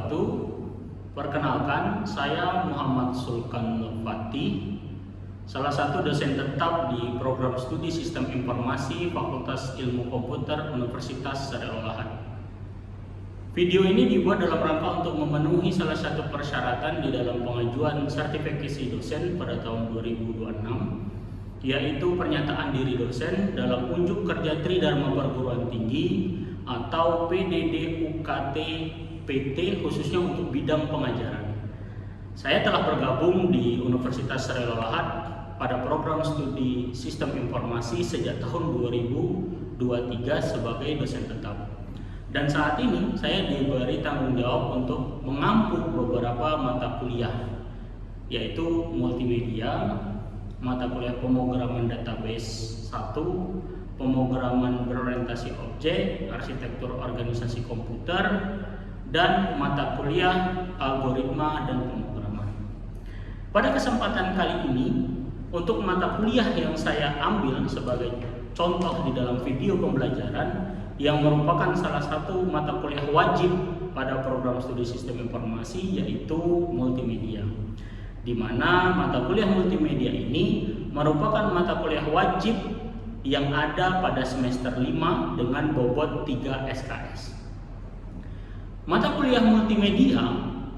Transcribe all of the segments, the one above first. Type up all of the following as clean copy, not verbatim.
wabarakatuh. Perkenalkan, saya Muhammad Sulkan Nurfati, salah satu dosen tetap di program studi Sistem Informasi Fakultas Ilmu Komputer Universitas Syarif Al-Ahad. Video ini dibuat dalam rangka untuk memenuhi salah satu persyaratan di dalam pengajuan sertifikasi dosen pada tahun 2026, yaitu pernyataan diri dosen dalam unjuk kerja Tridharma Perguruan Tinggi atau PDD UKT PT khususnya untuk bidang pengajaran. Saya telah bergabung di Universitas Syarif Al-Ahad pada program studi Sistem Informasi sejak tahun 2023 sebagai dosen tetap. Dan saat ini saya diberi tanggung jawab untuk mengampu beberapa mata kuliah, yaitu multimedia, mata kuliah pemrograman database 1, pemrograman berorientasi objek, arsitektur organisasi komputer, dan mata kuliah algoritma dan pemrograman. Pada kesempatan kali ini, untuk mata kuliah yang saya ambil sebagai contoh di dalam video pembelajaran yang merupakan salah satu mata kuliah wajib pada program studi Sistem Informasi, yaitu multimedia, di mana mata kuliah multimedia ini merupakan mata kuliah wajib yang ada pada semester 5 dengan bobot 3 SKS. Mata kuliah multimedia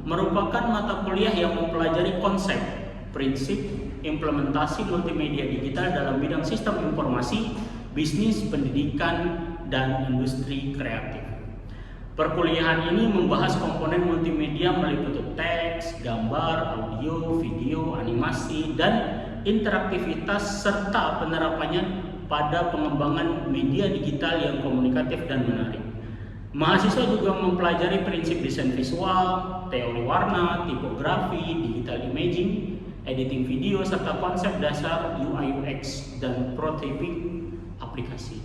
merupakan mata kuliah yang mempelajari konsep, prinsip, implementasi multimedia digital dalam bidang sistem informasi, bisnis, pendidikan, dan industri kreatif. Perkuliahan ini membahas komponen multimedia meliputi teks, gambar, audio, video, animasi, dan interaktivitas serta penerapannya pada pengembangan media digital yang komunikatif dan menarik. Mahasiswa juga mempelajari prinsip desain visual, teori warna, tipografi, digital imaging, editing video, serta konsep dasar UI UX dan prototyping aplikasi.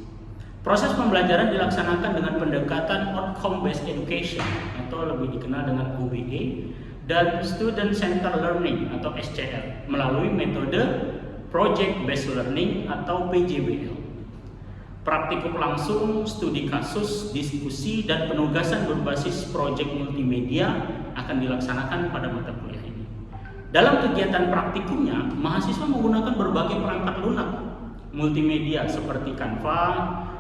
Proses pembelajaran dilaksanakan dengan pendekatan Outcome Based Education atau lebih dikenal dengan OBE dan Student Centered Learning atau SCL melalui metode Project Based Learning atau PJBL. Praktikum langsung, studi kasus, diskusi, dan penugasan berbasis proyek multimedia akan dilaksanakan pada mata kuliah ini. Dalam kegiatan praktikumnya, mahasiswa menggunakan berbagai perangkat lunak multimedia seperti Canva,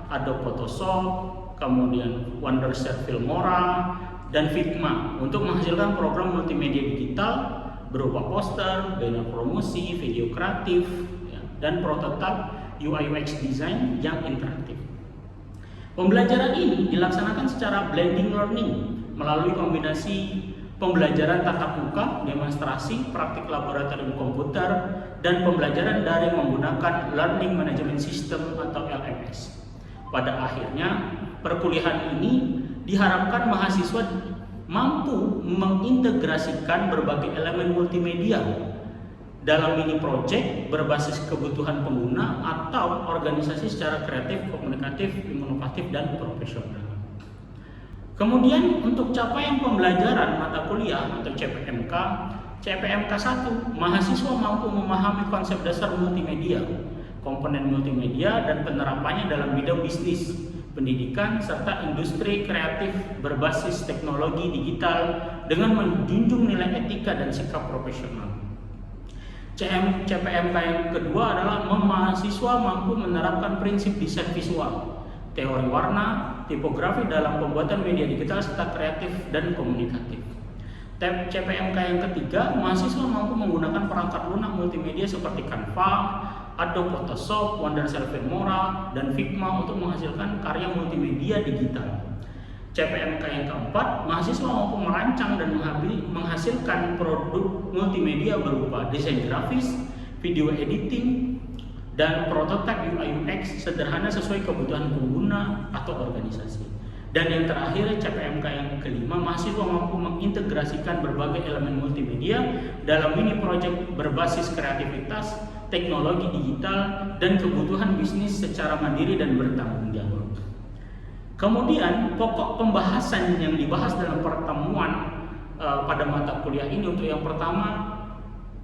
Adobe Photoshop, kemudian Wondershare Filmora, dan Figma untuk menghasilkan program multimedia digital berupa poster, banner promosi, video kreatif, dan prototipe UI UX design yang interaktif. Pembelajaran ini dilaksanakan secara blending learning melalui kombinasi pembelajaran tatap muka, demonstrasi, praktik laboratorium komputer, dan pembelajaran daring menggunakan Learning Management System atau LMS. Pada akhirnya, perkuliahan ini diharapkan mahasiswa mampu mengintegrasikan berbagai elemen multimedia dalam mini project berbasis kebutuhan pengguna atau organisasi secara kreatif, komunikatif, inovatif, dan profesional. Kemudian untuk capaian pembelajaran mata kuliah atau CPMK 1, mahasiswa mampu memahami konsep dasar multimedia, komponen multimedia, dan penerapannya dalam bidang bisnis, pendidikan, serta industri kreatif berbasis teknologi digital dengan menjunjung nilai etika dan sikap profesional. CPMK yang kedua adalah mahasiswa mampu menerapkan prinsip desain visual, teori warna, tipografi dalam pembuatan media digital serta kreatif dan komunikatif. CPMK yang ketiga, mahasiswa mampu menggunakan perangkat lunak multimedia seperti Canva, Adobe Photoshop, Wondershare Filmora, dan Figma untuk menghasilkan karya multimedia digital. CPMK yang keempat, mahasiswa mampu merancang dan menghasilkan produk multimedia berupa desain grafis, video editing, dan prototipe UI UX sederhana sesuai kebutuhan pengguna atau organisasi. Dan yang terakhir, CPMK yang kelima, mahasiswa mampu mengintegrasikan berbagai elemen multimedia dalam mini project berbasis kreativitas, teknologi digital, dan kebutuhan bisnis secara mandiri dan bertanggung jawab. Kemudian pokok pembahasan yang dibahas dalam pertemuan pada mata kuliah ini, untuk yang pertama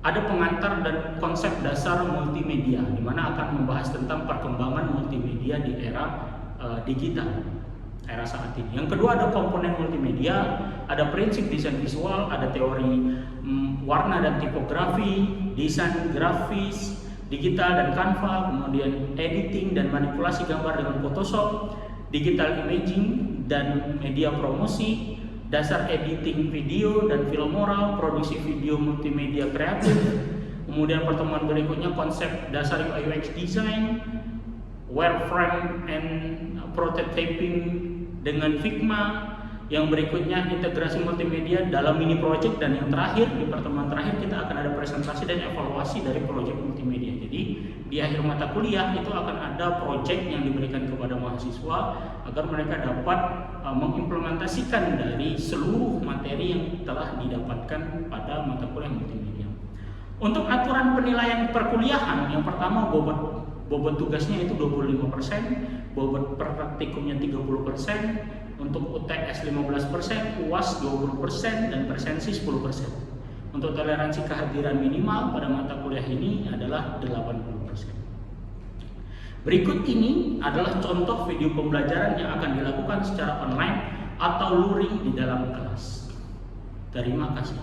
ada pengantar dan konsep dasar multimedia, di mana akan membahas tentang perkembangan multimedia di era digital. era saat ini. Yang kedua ada komponen multimedia, ada prinsip desain visual, ada teori warna dan tipografi, desain grafis, digital dan Canva, kemudian editing dan manipulasi gambar dengan Photoshop, digital imaging dan media promosi, dasar editing video dan film moral, produksi video multimedia kreatif. Kemudian pertemuan berikutnya konsep dasar UI UX design, wireframe and prototyping dengan Figma. Yang berikutnya integrasi multimedia dalam mini project, dan yang terakhir di pertemuan terakhir kita akan ada presentasi dan evaluasi dari project multimedia. Jadi di akhir mata kuliah itu akan ada project yang diberikan kepada mahasiswa agar mereka dapat mengimplementasikan dari seluruh materi yang telah didapatkan pada mata kuliah multimedia. Untuk aturan penilaian perkuliahan, yang pertama bobot tugasnya itu 25%, bobot praktikumnya 30%, untuk UTS 15%, UAS 20%, dan presensi 10%. Untuk toleransi kehadiran minimal pada mata kuliah ini adalah 80%. Berikut ini adalah contoh video pembelajaran yang akan dilakukan secara online atau luring di dalam kelas. Terima kasih.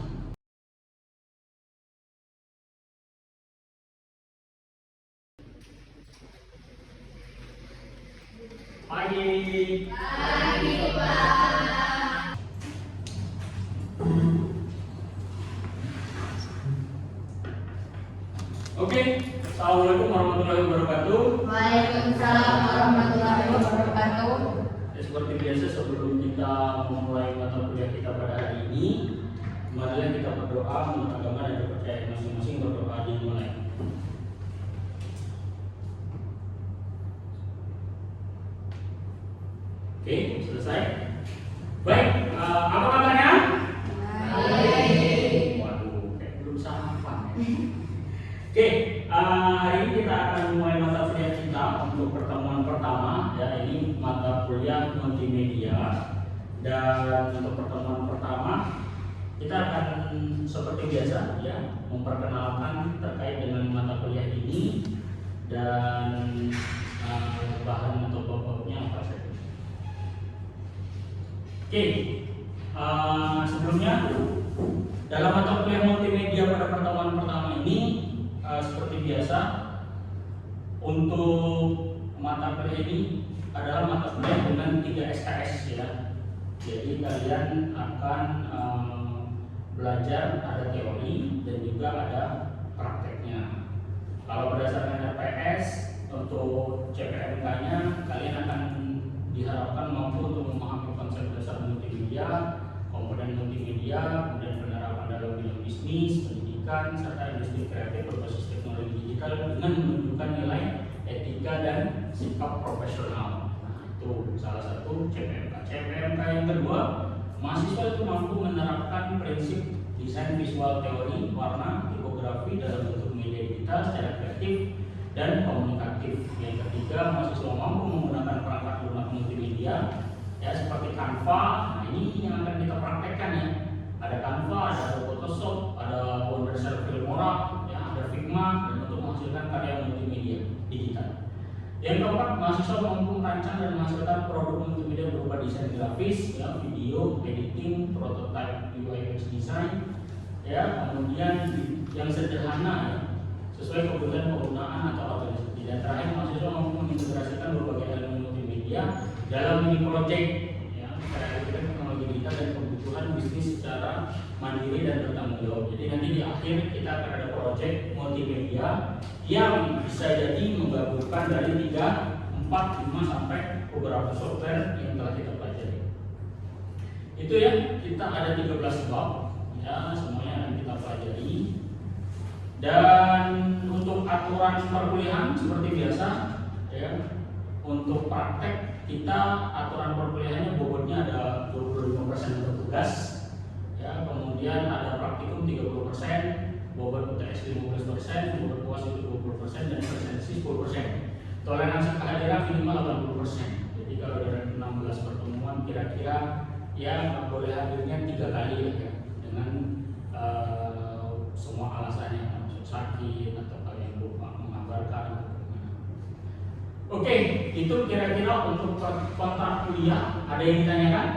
Pagi. Pagi, Pak. Oke, assalamualaikum warahmatullahi wabarakatuh. Waalaikumsalam warahmatullahi wabarakatuh. Ya, seperti biasa sebelum kita memulai mata kuliah kita pada hari ini, marilah kita berdoa menurut agama dan kepercayaan masing-masing. Berdoa dimulai. Oke, selesai. Baik, apa kabarnya? Baik. Waduh, kayak belum sarapan ya. Oke, hari ini kita akan mulai mata kuliah kita untuk pertemuan pertama. Ya, ini mata kuliah multimedia. Dan untuk pertemuan pertama, kita akan seperti biasa ya memperkenalkan terkait dengan mata kuliah ini dan bahan atau pokoknya apa saja. Oke, sebelumnya dalam mata kuliah multimedia pada pertemuan pertama ini seperti biasa untuk mata kuliah ini adalah mata kuliah dengan 3 SKS ya. Jadi kalian akan belajar ada teori dan juga ada prakteknya. Kalau berdasarkan RPS untuk CPMK-nya kalian akan diharapkan mampu untuk memahami konsep dasar multimedia, komponen multimedia, kemudian penerapan dalam bidang bisnis, pendidikan, serta industri kreatif berbasis teknologi digital dengan menunjukkan nilai etika dan sikap profesional. Nah, itu salah satu CPMK. CPMK yang kedua, mahasiswa itu mampu menerapkan prinsip desain visual teori, warna, tipografi dalam bentuk media digital secara kreatif dan komunikatif. Yang ketiga, mahasiswa mampu menggunakan perangkat lunak multimedia ya seperti Canva. Nah, ini yang akan kita praktekkan ya. Ada Canva, ada Photoshop, ada Wondershare Filmora, ya, ada Figma, dan untuk menghasilkan karya multimedia digital. Yang keempat, mahasiswa mampu merancang dan menghasilkan produk multimedia berupa desain grafis, ya, video, editing, prototype UI UX design, ya, kemudian yang sederhana ya, sesuai kebutuhan penggunaan atau organisasi. Dan terakhir, mahasiswa mampu mengintegrasikan berbagai elemen multimedia dalam mini project ya, kreatif teknologi digital dan kebutuhan bisnis secara mandiri dan bertanggung jawab. Jadi nanti di akhir kita akan ada project multimedia yang bisa jadi menggabungkan dari 3, 4, 5 sampai beberapa software yang telah kita pelajari. Itu ya, kita ada 13 bab ya, semuanya akan kita pelajari. Dan untuk aturan perkuliahan seperti biasa ya, untuk praktek kita aturan perkuliahannya bobotnya ada 25% untuk tugas ya, kemudian ada praktikum 30%, bobot UTS 15%, bobot UAS itu 20% dan presensi 10%. Toleransi kehadiran minimal 80%. Jadi kalau dari 16 pertemuan kira-kira ya boleh hadirnya 3 kali ya, dengan semua alasannya, sakit atau kalian lupa mengabarkan. Oke, itu kira-kira untuk kontrak kuliah. Ada yang ditanyakan?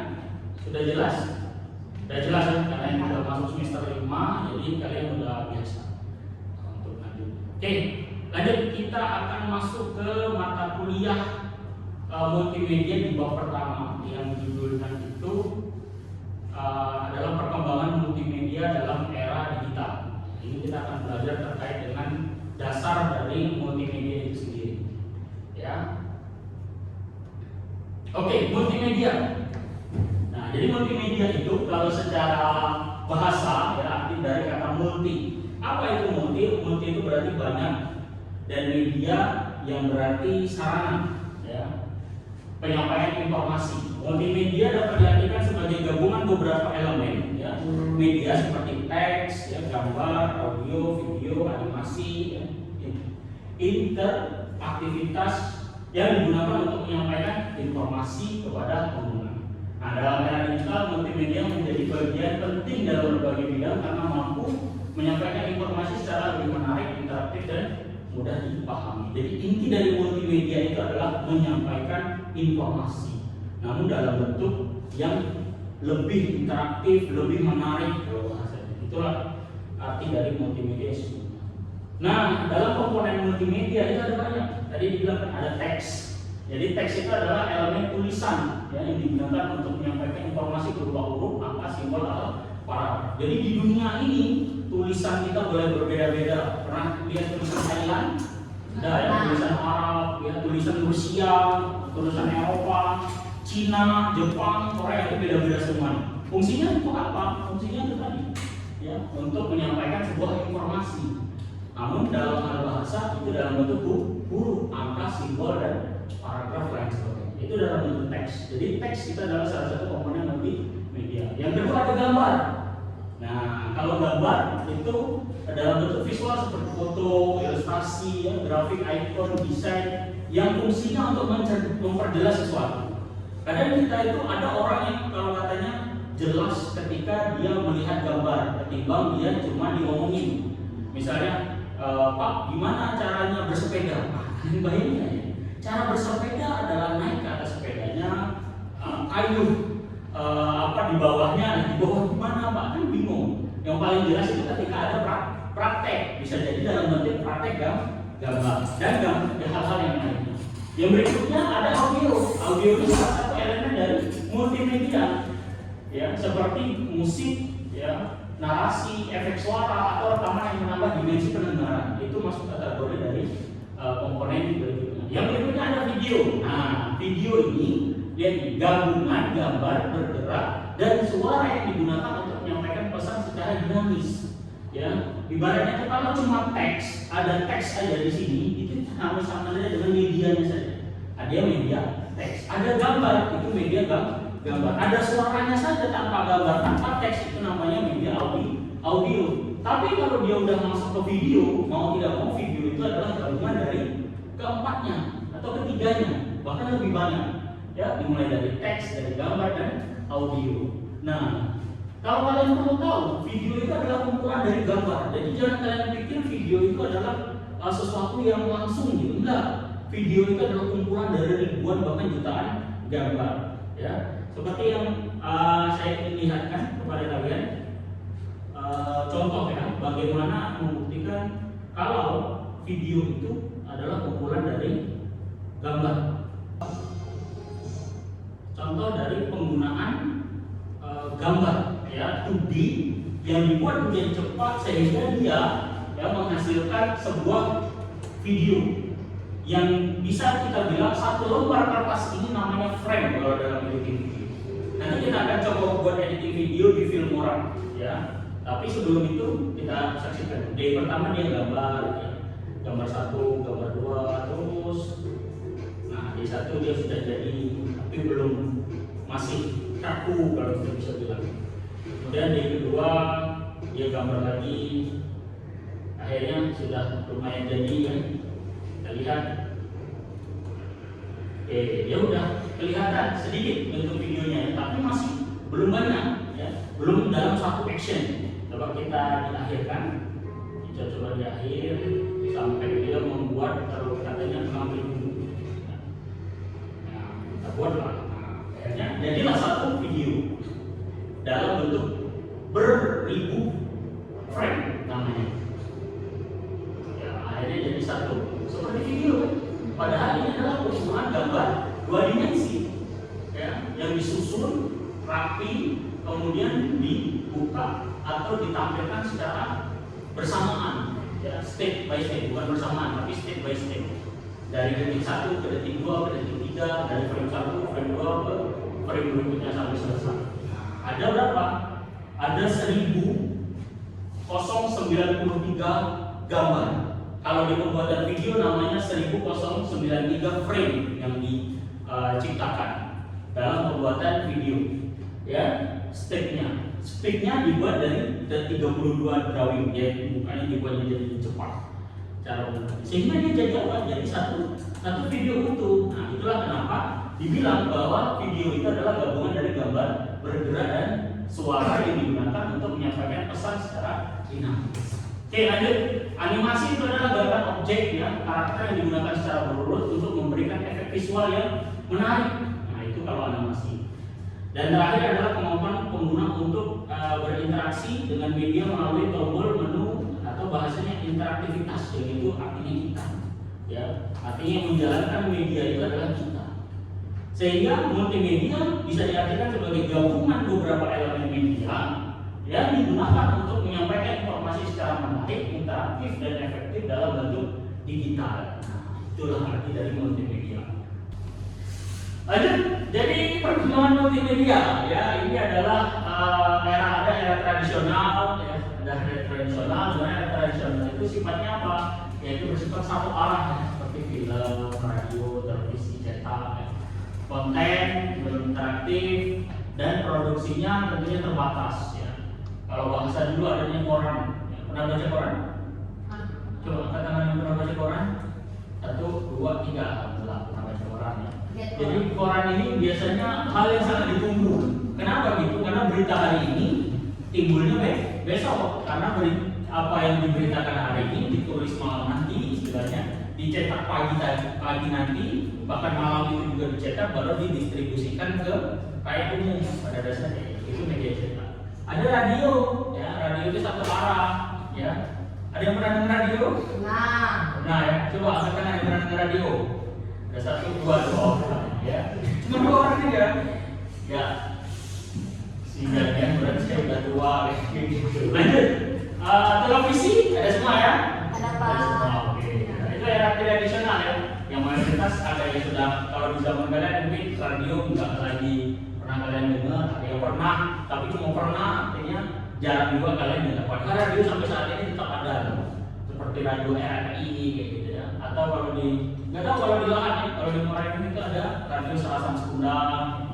Sudah jelas? Sudah jelas ya, karena ini sudah masuk semester 5, jadi kalian sudah biasa untuk lanjut. Oke, lanjut kita akan masuk ke mata kuliah multimedia di bab pertama yang judulnya itu adalah perkembangan multimedia dalam era digital. Ini kita akan belajar terkait dengan dasar dari multimedia itu sendiri. Ya. Oke, multimedia. Nah, jadi multimedia itu kalau secara bahasa ya arti dari kata multi. Apa itu multi? Multi itu berarti banyak, dan media yang berarti sarana ya. Penyampaian informasi. Multimedia dapat diartikan sebagai gabungan beberapa elemen ya. Media seperti teks, ya, gambar, audio, video, animasi, ya. Interaktivitas yang digunakan untuk menyampaikan informasi kepada pengguna. Nah, dalam era digital, multimedia menjadi bagian penting dalam berbagai bidang karena mampu menyampaikan informasi secara lebih menarik, interaktif, dan mudah dipahami. Jadi inti dari multimedia itu adalah menyampaikan informasi, namun dalam bentuk yang lebih interaktif, lebih menarik kalau bahasanya. Itulah arti dari multimedia. Nah, dalam komponen multimedia itu ada banyak. Tadi dibilang ada teks. Jadi teks itu adalah elemen tulisan ya, yang digunakan untuk menyampaikan informasi berupa huruf, angka, simbol, atau paragraf. Jadi di dunia ini tulisan kita boleh berbeda-beda. Pernah lihat tulisan Thailand? Ada ya, tulisan Arab, ya, tulisan Rusia, tulisan Eropa, Cina, Jepang, Korea, itu beda-beda semua. Fungsinya untuk apa? Fungsinya itu tadi ya, untuk menyampaikan sebuah informasi. Namun dalam hal bahasa itu dalam bentuk huruf, angka, simbol, dan paragraf lain sebagainya. Itu dalam bentuk teks. Jadi teks itu adalah salah satu komponen multimedia. Yang kedua ada gambar. Nah, kalau gambar itu dalam bentuk visual seperti foto, ilustrasi, ya, grafik, icon, desain yang fungsinya untuk memperjelas sesuatu. Kadang kita itu ada orang yang kalau katanya jelas ketika dia melihat gambar ketimbang dia cuma diomongin. Misalnya, Pak, gimana caranya bersepeda? Bayangin aja. Cara bersepeda adalah naik ke atas sepedanya, kayu di bawahnya, di bawah gimana Pak? Kan bingung. Yang paling jelas itu ketika ada praktek, bisa jadi dalam bentuk praktek gambar dan hal-hal yang lainnya. Yang berikutnya ada audio. Audio itu salah satu elemen dari multimedia, ya, seperti musik, ya, narasi, efek suara, atau rekaman yang menambah dimensi pendengaran. Itu masuk kategori dari komponen berikutnya. Yang berikutnya ada video. Nah, video ini dia gabungan gambar bergerak dan suara yang digunakan untuk menyampaikan pesan secara dinamis. Ya, ibaratnya kalau cuma teks, ada teks aja di sini, itu sama saja dengan medianya saja. Ada media teks, ada gambar, itu media gambar. Ada suaranya saja tanpa gambar, tanpa teks, itu namanya media audio. Tapi kalau dia udah masuk ke video, mau tidak mau video itu adalah gabungan dari keempatnya atau ketiganya, bahkan lebih banyak. Ya, dimulai dari teks, dari gambar, dan audio. Nah, kalau kalian perlu tahu, video itu adalah kumpulan dari gambar. Jadi jangan kalian pikir video itu adalah sesuatu yang langsung gitu. Enggak. Video itu adalah kumpulan dari ribuan bahkan jutaan gambar. Ya, seperti yang saya ingin lihatkan kepada kalian. Contoh ya, bagaimana membuktikan kalau video itu adalah kumpulan dari gambar. Contoh dari penggunaan gambar ya 2D yang dibuat menjadi cepat sehingga dia menghasilkan sebuah video yang bisa kita bilang satu lembar kertas ini namanya frame kalau dalam editing video. Nanti kita akan coba buat editing video di Filmora ya. Tapi sebelum itu kita saksikan. Day pertama dia gambar ya. Gambar 1, gambar 2 terus. Nah, di 1 dia sudah jadi tapi belum, masih kaku kalau kita bisa bilang. Kemudian di kedua dia gambar lagi, akhirnya sudah lumayan jadi ya. Kita lihat, ya udah kelihatan sedikit bentuk videonya, tapi masih belum banyak ya, belum dalam satu action. Coba kita diakhirkan, kita coba di akhir sampai dia membuat kalau katanya mengambil kita buatlah. Akhirnya jadilah satu video dalam bentuk beribu frame namanya. Ya, akhirnya jadi satu seperti video. Padahal ini adalah keseluruhan gambar 2 dimensi, ya, yang disusun rapi, kemudian dibuka atau ditampilkan secara bersamaan, ya, step by step, bukan bersamaan tapi step by step. Dari detik 1 ke detik 2 ke detik 3, dari frame 1 frame 2 ke frame berikutnya sampai selesai. Ada berapa? Ada 1093 gambar. Kalau di pembuatan video namanya 1093 frame yang diciptakan dalam pembuatan video. Ya, stepnya dibuat dari 32 drawing, ya, mukanya dibuat menjadi cepat cara menggunakan. Sehingga dia jadi apa? Jadi satu video utuh. Nah, itulah kenapa dibilang bahwa video itu adalah gabungan dari gambar bergerak dan suara yang digunakan untuk menyampaikan pesan secara dinamis. Oke, lanjut. Animasi itu adalah gambar objek, ya, karakter yang digunakan secara berurut untuk memberikan efek visual yang menarik. Nah, itu kalau animasi. Dan terakhir adalah kemampuan pengguna untuk berinteraksi dengan media melalui tombol menu atau bahasanya interaktivitas, yaitu artinya kita. Ya, artinya menjalankan media itu adalah kita. Sehingga multimedia bisa diartikan sebagai gabungan beberapa elemen media yang digunakan untuk menyampaikan informasi secara menarik, interaktif, dan efektif dalam bentuk digital. Nah, itulah arti dari multimedia. Lanjut, jadi perkembangan multimedia, ya, ini adalah era tradisional, ya, ada era tradisional, sebenarnya era tradisional itu sifatnya apa? Yaitu bersifat satu arah, ya, seperti film, radio, televisi, cetak, ya. Konten interaktif dan produksinya tentunya terbatas, ya. Kalau bahasa dulu adanya koran, ya. Pernah baca koran? Coba angkat tangan yang pernah baca koran. 1, 2, 3, alhamdulillah pernah baca koran, ya. Jadi koran ini biasanya hal yang sangat ditunggu. Kenapa gitu? Karena berita hari ini timbulnya besok. Karena apa yang diberitakan hari ini ditulis malam nanti, istilahnya dicetak pagi nanti, bahkan malam itu juga dicetak baru didistribusikan ke rakyat umum pada dasarnya. Itu media cetak. Ada radio, ya, radio itu satu arah, ya. Ada yang pernah dengar radio? Nah, ya, coba angkat tangan yang pernah dengar radio. Ada 1, 2 orang, ya. Cuma 2 orang aja, ya. Sehingga kan berarti saya udah tua, gitu. Lanjut, televisi ada semua, ya? Ada, Pak. Ada semua, oke. Nah, itu era tradisional, ya. Yang mayoritas ada yang sudah, kalau di zaman kalian mungkin radio nggak lagi pernah kalian dengar, ada yang pernah, tapi cuma pernah, artinya jarang juga kalian dengar. Padahal radio sampai saat ini tetap ada, seperti radio RRI kayak gitu, ya. Atau kalau di nggak tahu kalau di lahan, ya, kalau di Morenin itu ada radio Serasan Sundang.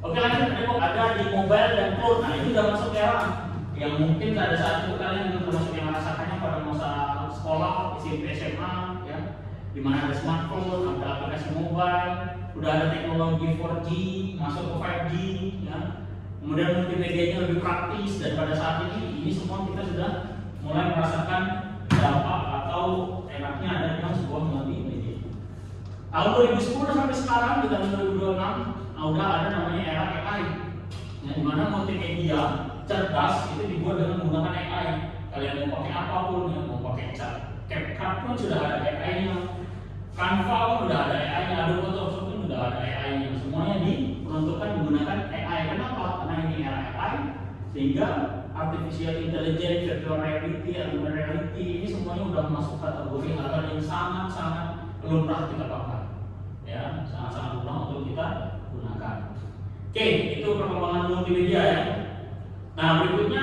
Oke, lanjut, ada di mobile dan cloud. Nah, itu udah masuk era yang mungkin pada saat itu kalian belum termasuk yang merasakannya pada masa sekolah, SMP, SMA, ya, di mana ada smartphone, ada aplikasi mobile, udah ada teknologi 4G, masuk ke 5G, ya. Kemudian multimedianya lebih praktis, dan pada saat ini semua kita sudah mulai merasakan dampak atau enaknya adanya sebuah multimedia. Tahun 2010 sampai sekarang di tahun 2026 udah ada namanya era AI, yang dimana multimedia cerdas itu dibuat dengan menggunakan AI. Kalian mau pakai apapun, ya, mau pakai CapCut pun sudah ada AI-nya, Canva pun sudah ada AI-nya, Adobe Photoshop pun sudah ada AI-nya. Semuanya diperuntukkan menggunakan AI. Kenapa? Karena ini era AI, sehingga artificial intelligence, virtual reality, augmented reality ini semuanya sudah masuk kategori hal yang sangat-sangat lumrah kita pakai, ya, sangat-sangat lumrah untuk kita gunakan. Oke, itu perkembangan multimedia, ya. Nah, berikutnya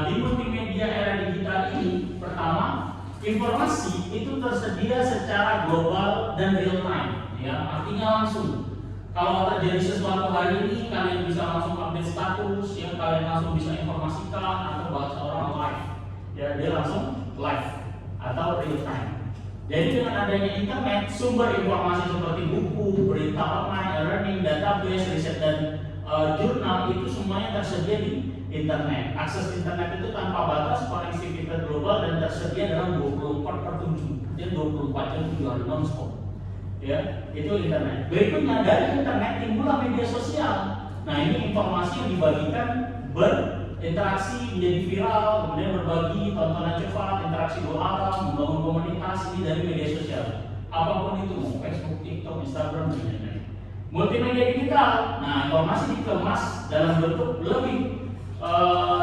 di multimedia era digital ini, pertama, informasi itu tersedia secara global dan real time, ya, artinya langsung. Kalau terjadi sesuatu hari ini, kalian bisa langsung update status, ya, kalian langsung bisa informasikan, atau bahasa orang live, ya, dia langsung live atau real time. Jadi dengan adanya internet, sumber informasi seperti buku, berita online, learning, database, riset, dan jurnal itu semuanya tersedia di internet. Akses internet itu tanpa batas, konektivitas global, dan tersedia dalam 24/7. Jadi 24 jam 7 hari non-stop. Ya, itu internet. Berikutnya dari internet timbullah media sosial. Nah, ini informasi yang dibagikan berinteraksi menjadi viral, kemudian berbagi tontonan cepat, interaksi berarah, membangun komunitas ini dari media sosial. Apapun itu, mau Facebook, TikTok, Instagram, dan lain-lain. Multimedia digital. Nah, informasi dikemas dalam bentuk lebih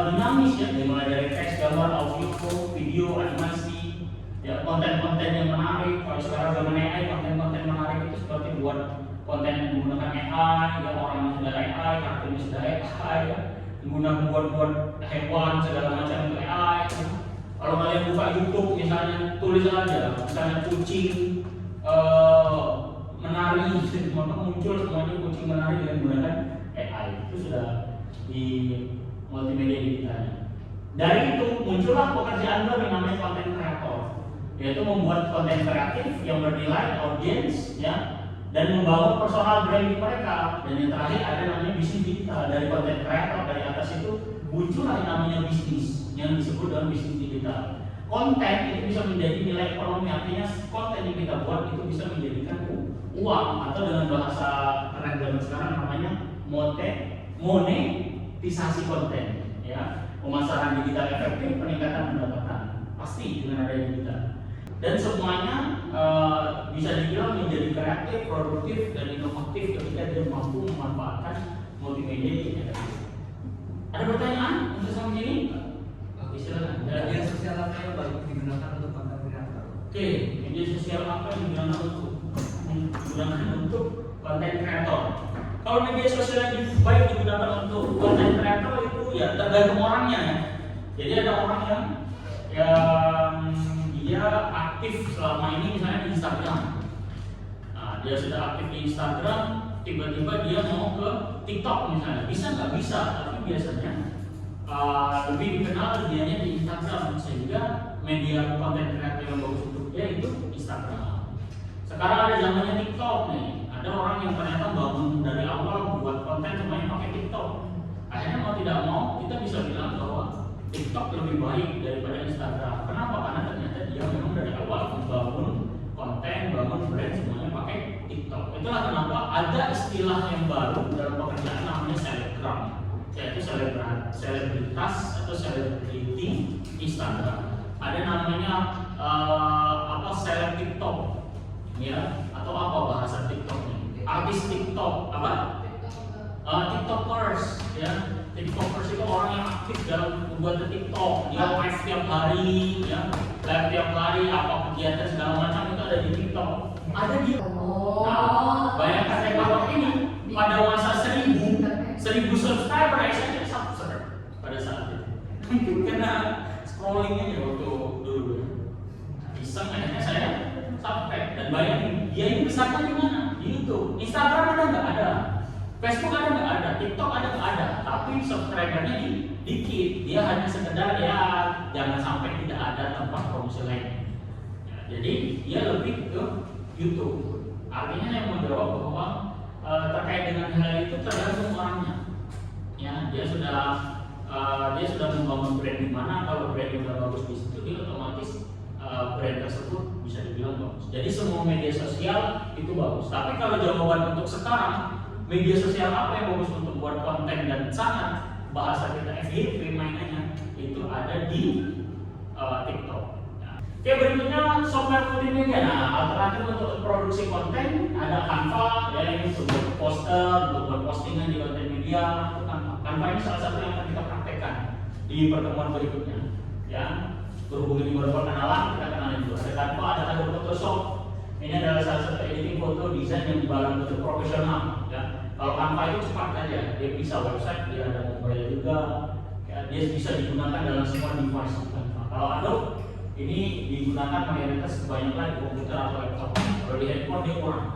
dinamis ya, dimulai dari teks, gambar, audio, video, animasi, ya konten-konten yang menarik. Kalau sekarang zaman AI, konten-konten menarik itu seperti buat konten yang menggunakan AI, ya orang yang sudah AI, kartunya sudah AI, ya menggunakan buat hewan segala macam itu AI. Ya. Kalau kalian buka YouTube misalnya tulis aja, misalnya kucing menari, maka muncul semuanya kucing menari dengan menggunakan AI. Itu sudah di multimedia digitalnya. Dari itu muncullah pekerjaan baru yang namanya konten kreator, yaitu membuat konten kreatif yang bernilai audiens ya dan membangun personal branding mereka. Dan yang terakhir ada namanya bisnis digital. Dari konten kreator dari atas itu muncullah yang namanya bisnis yang disebut dengan bisnis digital. Konten itu bisa menjadi nilai ekonomi, artinya konten yang kita buat itu bisa menjadikan uang atau dengan bahasa keren zaman sekarang namanya monetisasi konten ya. Pemasaran digital efektif, peningkatan pendapatan pasti dengan adanya digital. Dan semuanya bisa dibilang menjadi kreatif, produktif, dan inovatif ketika dia mampu memanfaatkan multimedia digital. Ada pertanyaan untuk sampai sini? Oke, silakan. Media sosial apa yang baik digunakan untuk konten kreator? Oke, media sosial apa yang digunakan untuk konten kreator? Kalau media sosial yang baik digunakan untuk konten kreator itu ya tergantung orangnya ya. Jadi ada orang yang dia aktif selama ini misalnya di Instagram. Nah, dia sudah aktif di Instagram, tiba-tiba dia mau ke TikTok misalnya. Bisa nggak? Bisa, tapi biasanya lebih dikenal dianya di Instagram, sehingga media konten kreator yang bagus untuk dia itu Instagram. Sekarang ada zamannya TikTok nih. Ada orang yang ternyata bangun dari awal buat konten semuanya pakai TikTok. Akhirnya mau tidak mau kita bisa bilang bahwa TikTok lebih baik daripada Instagram. Kenapa? Karena ternyata dia memang dari awal membangun konten, bangun brand semuanya pakai TikTok. Itulah kenapa ada istilah yang baru dalam pekerjaan namanya selebgram, yaitu selebritas atau selebriti Instagram. Ada namanya seleb TikTok, ya, atau apa bahasa TikToknya? Artis TikTok, apa? TikTokers, ya. TikTokers itu orang yang aktif dalam membuat TikTok. Dia live tiap hari, ya, live tiap hari, apa kegiatan segala macam itu ada di TikTok. Ada di. Nah, bayangkan saya bapak ini pada masa 1000 subscriber saya subscribe pada saat itu. Kena scrolling aja waktu dulu. Iseng akhirnya saya subscribe dan bayangin dia ini besarnya di mana? Di YouTube. Instagram ada nggak? Ada. Facebook ada nggak? Ada. TikTok ada nggak? Ada. Tapi subscribernya dikit. Dia hanya sekedar ya jangan sampai tidak ada tempat promosi lain. Ya, jadi dia lebih ke YouTube. Artinya yang menjawab bahwa terkait dengan hal itu tergantung orangnya. Ya, dia sudah membangun brand di mana. Kalau brand yang sudah bagus di situ, dia otomatis brand tersebut bisa dibilang bagus. Jadi semua media sosial itu bagus. Tapi kalau jawaban untuk sekarang, media sosial apa yang bagus untuk buat konten dan sangat bahasa kita FYP mainannya itu ada di TikTok. Nah, oke, berikutnya software multimedia. Nah, alternatif untuk produksi konten ada Canva, ya ini untuk buat poster, untuk buat postingan di konten media. Canva ini salah satu yang akan kita praktekkan di pertemuan berikutnya. Ya, berhubung ini baru perkenalan, kita kenalin dulu. Ada Canva, ada Photoshop. Ini adalah salah satu editing foto desain yang dalam bentuk profesional. Ya, kalau Canva itu cepat saja, dia bisa website, dia ada mobile juga. Ya, dia bisa digunakan dalam semua device Canva. Kalau Adobe ini digunakan mayoritas kebanyakan di komputer atau laptop. Kalau di handphone dia kurang.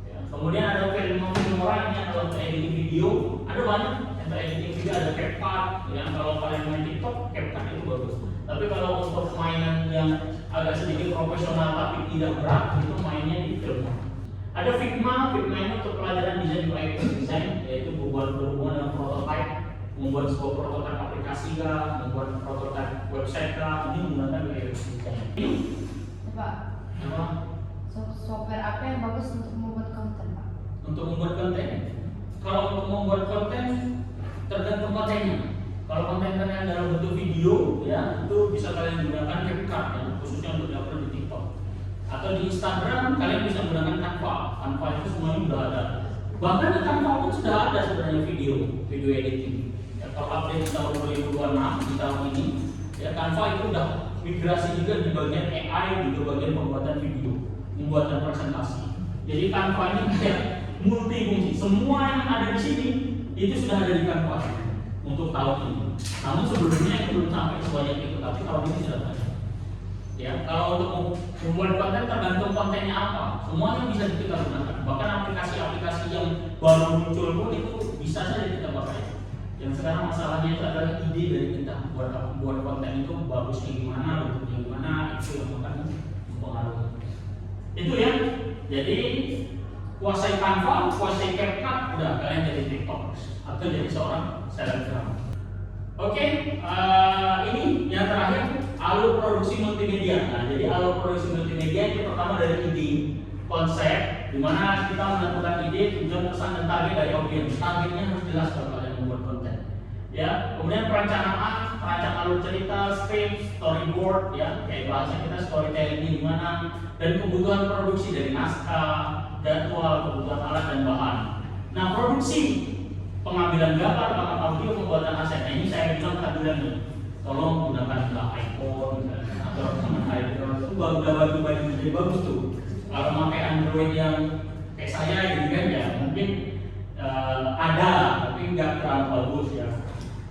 Ya, kemudian ada Filmora ini adalah untuk editing video. Ada banyak untuk editing video, ada CapCut. Ya, kalau kalian main TikTok, CapCut itu bagus. Tapi kalau untuk mainan yang agak sedikit profesional tapi tidak berat, itu mainnya di Filmora. Ada Figma ini untuk pelajaran desain UI design, yaitu berhubungan dengan prototype, membuat sebuah prototype aplikasi kah, membuat prototype website kah, ini menggunakan UI design. Ini apa? Software apa yang bagus untuk membuat konten, Pak? Untuk membuat konten, kalau untuk membuat konten tergantung kontennya. Kalau konten kalian dalam bentuk video, ya itu bisa kalian gunakan CapCut ya, khususnya untuk diupload di TikTok. Atau di Instagram kalian bisa menggunakan Canva. Canva itu semuanya sudah ada. Bahkan di Canva pun sudah ada sebenarnya video editing. Ya, kalau update di tahun 2026 di tahun ini, ya Canva itu udah migrasi juga di bagian AI, juga bagian pembuatan video, pembuatan presentasi. Jadi Canva ini kayak multifungsi. Semua yang ada di sini itu sudah ada di Canva untuk tahun ini. Namun sebelumnya itu belum sampai sebanyak itu, tapi tahun ini sudah ada. Ya, kalau untuk membuat konten tergantung kontennya apa, semuanya bisa kita gunakan. Bahkan aplikasi-aplikasi yang baru muncul pun itu bisa saja kita pakai. Yang sekarang masalahnya itu adalah ide dari kita buat konten itu bagusnya gimana, bentuknya gimana, itu yang akan mempengaruhi. Itu ya. Jadi kuasai Canva, kuasai CapCut, udah kalian jadi TikTokers atau jadi seorang selebgram. Oke, ini yang terakhir alur produksi multimedia. Nah, jadi alur produksi multimedia itu pertama dari ide, konsep, di mana kita menentukan ide, tujuan, pesan, dan target dari audiens. Targetnya harus jelas kalau kalian membuat konten. Ya, kemudian perencanaan alur cerita, script, storyboard, ya, kayak bahasa kita storytelling di mana, dan kebutuhan produksi dari naskah, jadwal, kebutuhan alat dan bahan. Nah, produksi pengambilan gambar, bahkan audio, pembuatan aset. Nah, ini saya bilang keadilan nih. Tolong gunakan iPhone atau iPhone itu baju jadi bagus tuh. Kalau pakai Android yang kayak saya gitu kan ya mungkin ada tapi nggak terlalu bagus ya.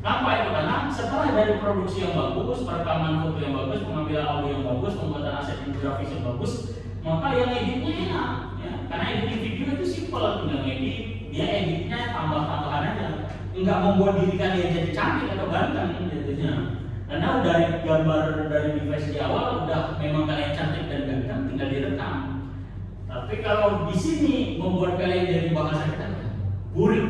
Kenapa itu? Karena setelah dari produksi yang bagus, perekaman foto yang bagus, pengambilan audio yang bagus, pembuatan aset grafis yang bagus, maka yang editnya enak. Ya. Karena editing video itu simpel, tinggal edit, dia editnya tambah-tambahan aja, nggak membuat diri kalian jadi cantik atau ganteng jadinya. Karena dari gambar dari device di awal udah memang kalian cantik dan ganteng, tinggal direkam. Tapi kalau di sini membuat kalian jadi bahasa kita burik.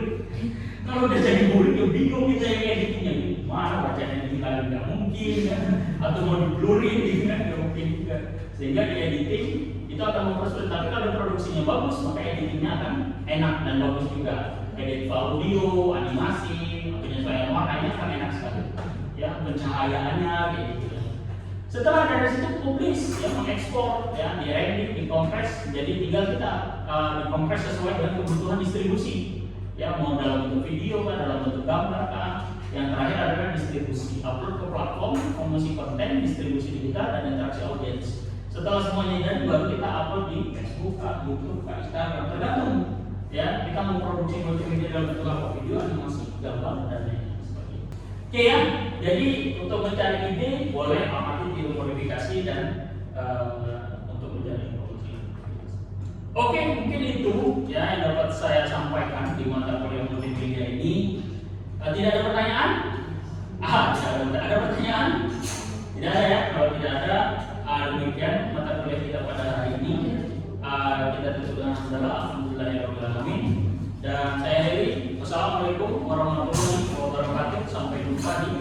Kalau udah jadi burik, ya bingung kita yang editingnya. Mana bacanya di kalian nggak mungkin, kan? Atau mau di blurring, kan nggak mungkin juga. Sehingga di editing itu akan mempersulit. Tapi kalau produksinya bagus, maka editingnya akan enak dan bagus juga. Edit audio, animasi, penyesuaian warnanya akan enak sekali. Ya, pencahayaannya kayak gitu. Setelah dari situ publish, ya mengekspor, ya di-edit, dikompres. Jadi tinggal kita dikompres sesuai dengan kebutuhan distribusi. Ya mau dalam bentuk video kan, dalam bentuk gambar kan. Yang terakhir adalah distribusi, upload ke platform, promosi konten, distribusi digital dan interaksi audiens. Setelah semuanya jadi baru kita upload di Facebook, YouTube, Instagram, tergantung. Ya kita mau produksi multimedia dalam bentuk apa, video, animasi, gambar dan lain-lain sebagainya. Oke ya, jadi untuk mencari ide boleh amati video modifikasi dan untuk mencari produksi. Oke, mungkin itu ya yang dapat saya sampaikan di mata kuliah multimedia ini. Tidak ada pertanyaan? Ada pertanyaan? Tidak ada ya. Kalau tidak ada, demikian mata kuliah kita pada hari ini. Kita tutup dengan alhamdulillahirobbilalamin. Dan saya Heri. Wassalamualaikum warahmatullahi wabarakatuh. Sampai jumpa di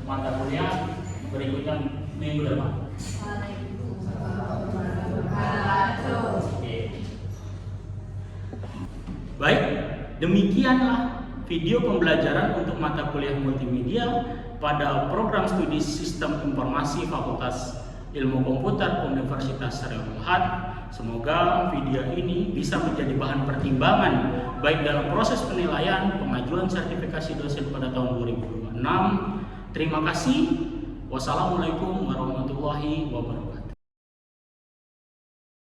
mata kuliah berikutnya minggu depan. Waalaikumsalam warahmatullahi wabarakatuh. Baik, demikianlah video pembelajaran untuk mata kuliah multimedia pada program studi Sistem Informasi Fakultas Ilmu Komputer Universitas Syariah Al-Had. Semoga video ini bisa menjadi bahan pertimbangan baik dalam proses penilaian pengajuan sertifikasi dosen pada tahun 2026. Terima kasih. Wassalamualaikum warahmatullahi wabarakatuh.